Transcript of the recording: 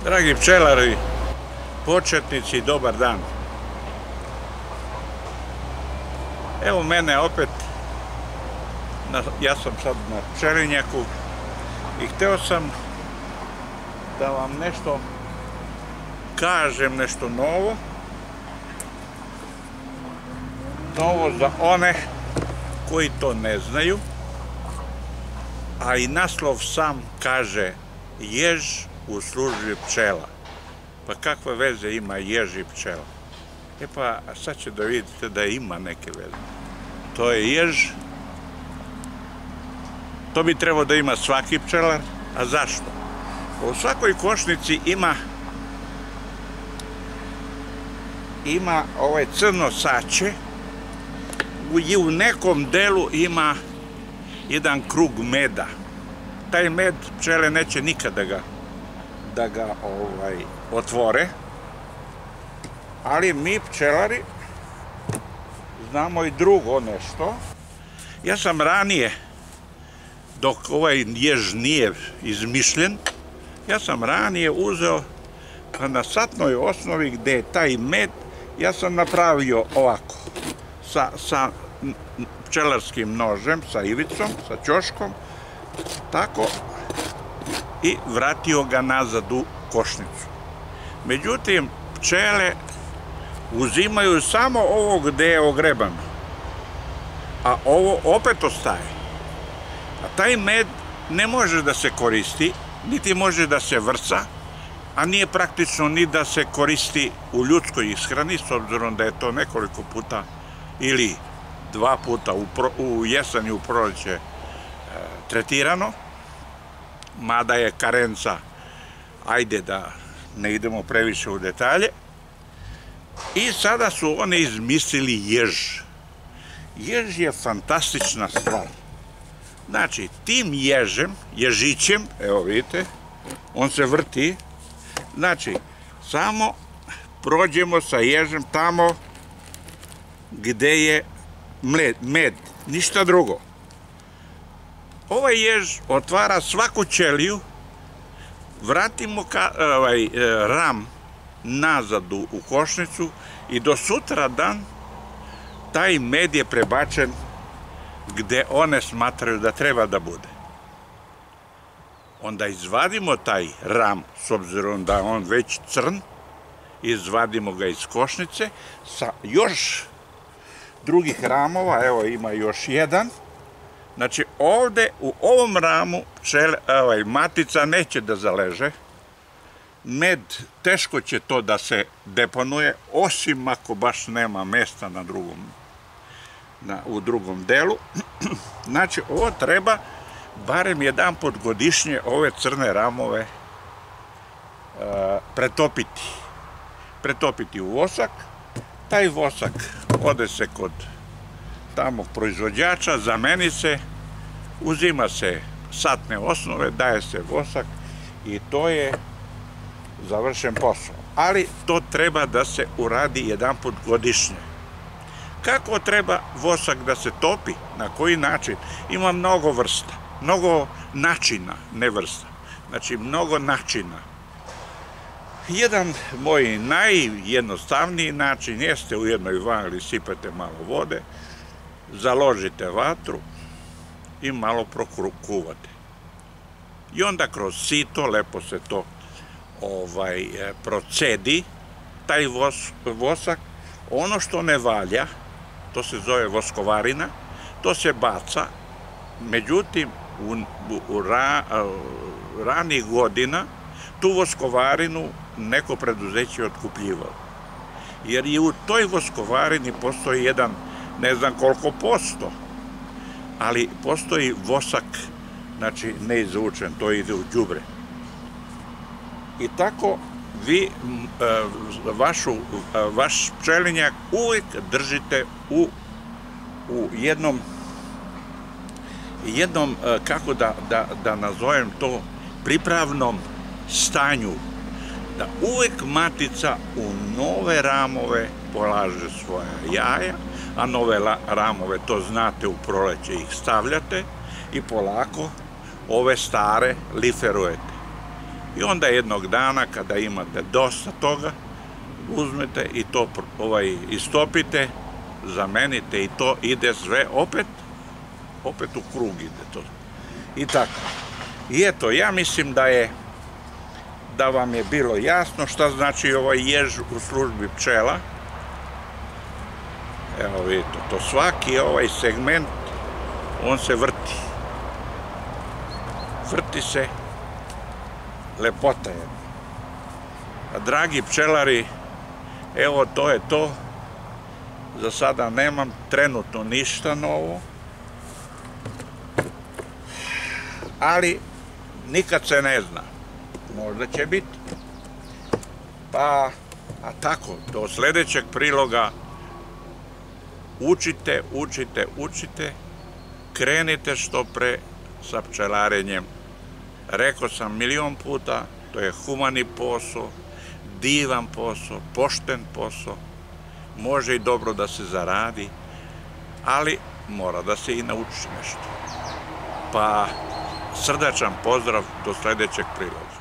Dragi pčelari, početnici, dobar dan. Evo mene opet, ja sam sad na pčelinjaku i hteo sam da vam nešto kažem, nešto novo. Novo za one koji to ne znaju, a i naslov sam kaže jež u službi pčela. Pa kakve veze ima jež i pčela? E pa sad će da vidite da ima neke veze. To je jež, to bi trebao da ima svaki pčelar, a zašto? U svakoj košnici ima ovaj crno sače i u nekom delu ima jedan krug meda. Taj med pčele neće nikad da ga otvore, ali mi pčelari znamo i drugo nešto. Ja sam ranije, dok ovaj jež nije izmišljen, ja sam ranije uzeo na satnoj osnovi gde je taj med, ja sam napravio ovako, sa pčelarskim nožem, sa ivicom, sa ćoškom, tako, i vratio ga nazad u košnicu. Međutim, pčele uzimaju samo ovo gde je ogrebano, a ovo opet ostaje. A taj med ne može da se koristi, niti može da se vrca, a nije praktično ni da se koristi u ljudskoj ishrani, s obzirom da je to nekoliko puta ili 2 puta u jesen i u proleće tretirano, mada je karenca, ajde da ne idemo previše u detalje. I sada su oni izmislili jež. Jež je fantastična stvar. Znači, tim ježićem, evo vidite, on se vrti, znači, samo prođemo sa ježem tamo gde je med, ništa drugo. Ovaj jež otvara svaku ćeliju, vratimo ram nazad u košnicu i do sutra dan taj med je prebačen gde one smatraju da treba da bude. Onda izvadimo taj ram, s obzirom da je on već crn, izvadimo ga iz košnice sa još drugih ramova, evo ima još jedan. Znači ovde u ovom ramu matica neće da zaleže, med teško će to da se deponuje, osim ako baš nema mesta u drugom delu. Znači ovo treba barem jedan put godišnje ove crne ramove pretopiti u vosak. Taj vosak ode se kod tamo proizvođača, zameni se, uzima se satne osnove, daje se vosak i to je završen posao. Ali to treba da se uradi jedan put godišnje. Kako treba vosak da se topi? Na koji način? Ima mnogo vrsta, mnogo načina, ne vrsta. Znači, mnogo načina. Jedan moj najjednostavniji način jeste u jednoj vagli sipate malo vode, založite vatru i malo prokuvate. I onda kroz sito lepo se to procedi, taj vosak. Ono što ne valja, to se zove voskovarina, to se baca. Međutim, u ranih godina tu voskovarinu neko preduzeće je otkupljivalo. Jer i u toj voskovarini postoji jedan, ne znam koliko posto, ali postoji vosak, znači neizvučen, to ide u đubre. I tako vi vaš pčelinjak uvijek držite u jednom, kako da nazovem to, pripravnom stanju, da uvijek matica u nove ramove polaže svoja jaja, a nove ramove, to znate, u proleće ih stavljate i polako ove stare liferujete. I onda jednog dana kada imate dosta toga, uzmete i to istopite, zamenite i to ide sve opet u krug ide to. I tako. I eto, ja mislim da vam je bilo jasno šta znači ovaj jež u službi pčela. Evo vidite, to svaki ovaj segment, on se vrti. Vrti se, lepota je. A dragi pčelari, evo to je to. Za sada nemam trenutno ništa novo. Ali nikad se ne zna. Možda će biti. Pa, a tako, do sljedećeg priloga učite, krenite što pre sa pčelarenjem. Rekao sam milion puta, to je humani posao, divan posao, pošten posao, može i dobro da se zaradi, ali mora da se i nauči nešto. Pa, srdačan pozdrav do sljedećeg priloga.